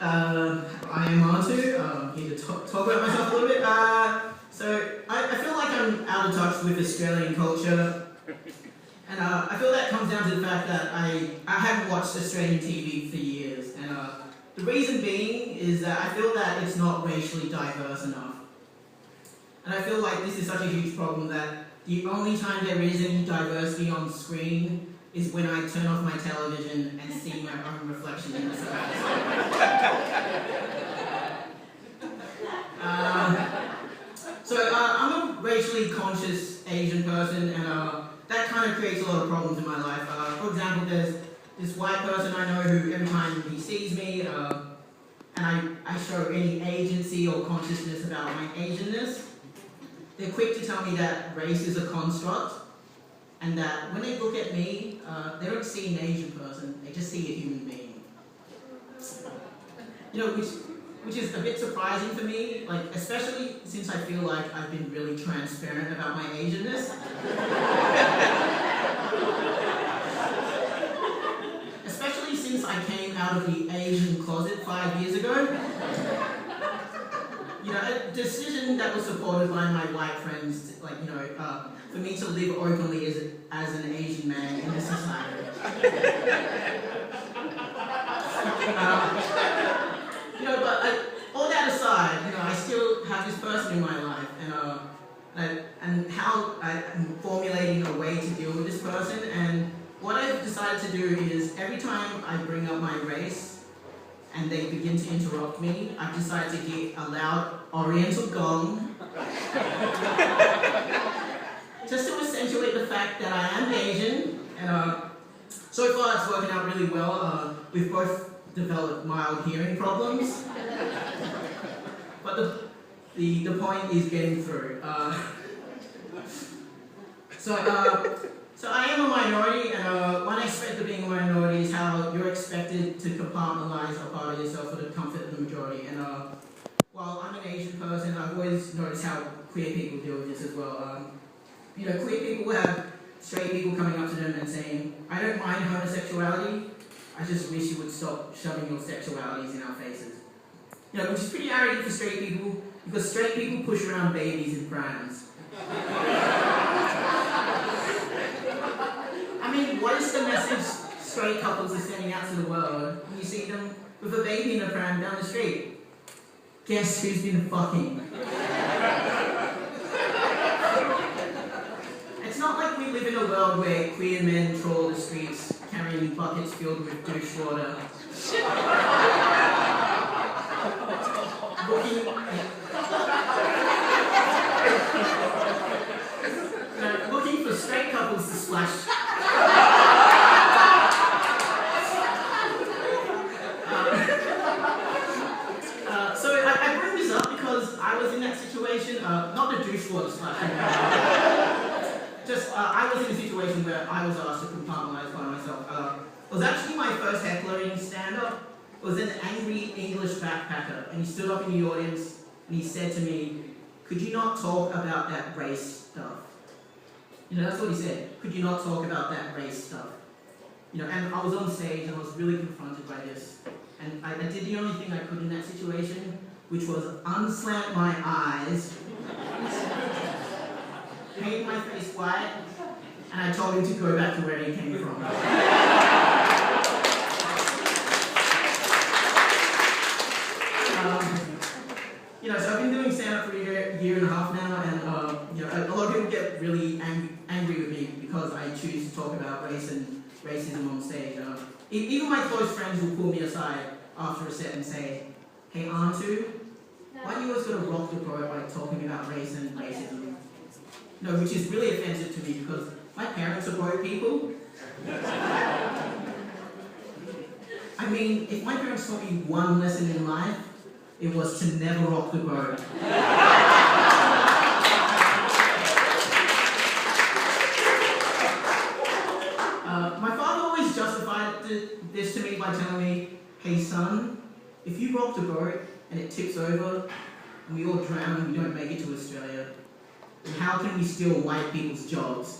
I am Anh-Tu. I'm here to talk about myself a little bit. So I feel like I'm out of touch with Australian culture, and I feel that comes down to the fact that I haven't watched Australian TV for years, and the reason being is that I feel that it's not racially diverse enough, and I feel like this is such a huge problem that the only time there is any diversity on screen is when I turn off my television and see my own reflection in the surroundings. I'm a racially conscious Asian person, and that kind of creates a lot of problems in my life. For example, there's this white person I know who every time he sees me, and I show any agency or consciousness about my Asianness, they're quick to tell me that race is a construct, and that when they look at me, they don't see an Asian person, they just see a human being. You know, which is a bit surprising for me, like, especially since I feel like I've been really transparent about my Asianness. Especially since I came out of the Asian closet 5 years ago. You know, a decision that was supported by my white friends, like, you know, for me to live openly as an Asian man in this society. You know, but all that aside, you know, I still have this person in my life, and how I'm formulating a way to deal with this person, and what I've decided to do is every time I bring up my race, and they begin to interrupt me, I've decided to get a loud Oriental gong, just to accentuate the fact that I am Asian, and so far it's working out really well. We've both developed mild hearing problems, but the point is getting through. So I am a minority, and one aspect of being a minority is how you're expected to compartmentalize a part of yourself for the comfort of the majority. And while I'm an Asian person, I've always noticed how queer people deal with this as well. You know, queer people will have straight people coming up to them and saying, "I don't mind homosexuality, I just wish you would stop shoving your sexualities in our faces." You know, which is pretty arrogant for straight people, because straight people push around babies in prams. I mean, what is the message straight couples are sending out to the world when you see them with a baby in a pram down the street? Guess who's been fucking? It's not like we live in a world where queer men troll the streets carrying buckets filled with douche water. Looking for straight couples to splash. So I bring this up because I was in that situation, not the douche water splashing. I was in a situation where I was asked to compartmentalize by myself. It was actually my first heckler in stand-up. It was an angry English backpacker, and he stood up in the audience and he said to me, "Could you not talk about that race stuff?" You know, that's what he said. "Could you not talk about that race stuff?" You know, and I was on stage and I was really confronted by this. And I did the only thing I could in that situation, which was unslant my eyes, paint my face white, and I told him to go back to where he came from. You know, so I've been doing stand-up for a year and a half now, and you know, a lot of people get really angry with me because I choose to talk about race and racism on stage. Even my close friends will pull me aside after a set and say, "Hey, Anh-Tu, why are you always going to rock the boat by talking about race and racism?" No, which is really offensive to me because my parents are both people. I mean, if my parents taught me one lesson in life, it was to never rock the boat. My father always justified this to me by telling me, "Hey son, if you rock the boat and it tips over and we all drown and we don't make it to Australia, then how can we steal white people's jobs?"